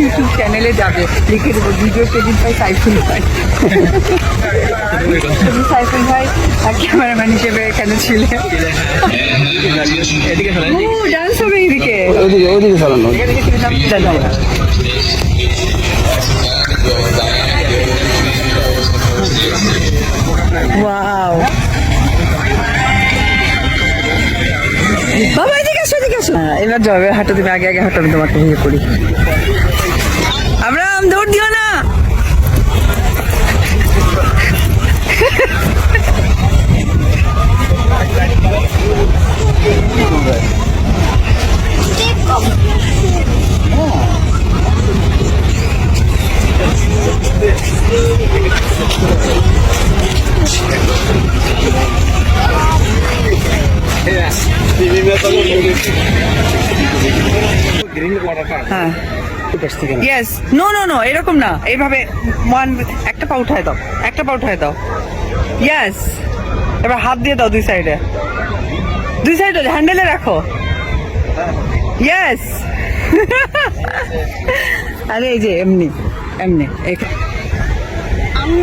YouTube চ্যানেলে যাবে, লিখে দেবো ভিডিও ক্রেডিট বাই সাইফুল ভাই। সাইফুল ভাই ক্যামেরাম্যান হিসেবে এখানে ছিলেন। ডান্স হবে এদিকে, ওইদিকে চালানো। ওয়াও বাবা এদিকে আসো, এদিকে আসো। এবার যাবে হাঁটো, তুমি আগে আগে হাঁটো, আমি তোমাকে বিয়ে করি। আব্রাহাম দৌড় দিও না। হ্যাঁ ইয়েস, নো নো নো, এরকম না, এইভাবে একটা পা উঠায় দাও, একটা পা উঠায় দাও। ইয়েস, এবার হাত দিয়ে দাও দুই সাইডে, দুই সাইডে হ্যান্ডেলে রাখো। ইয়েস। আরে এই যে এমনি এমনি আমি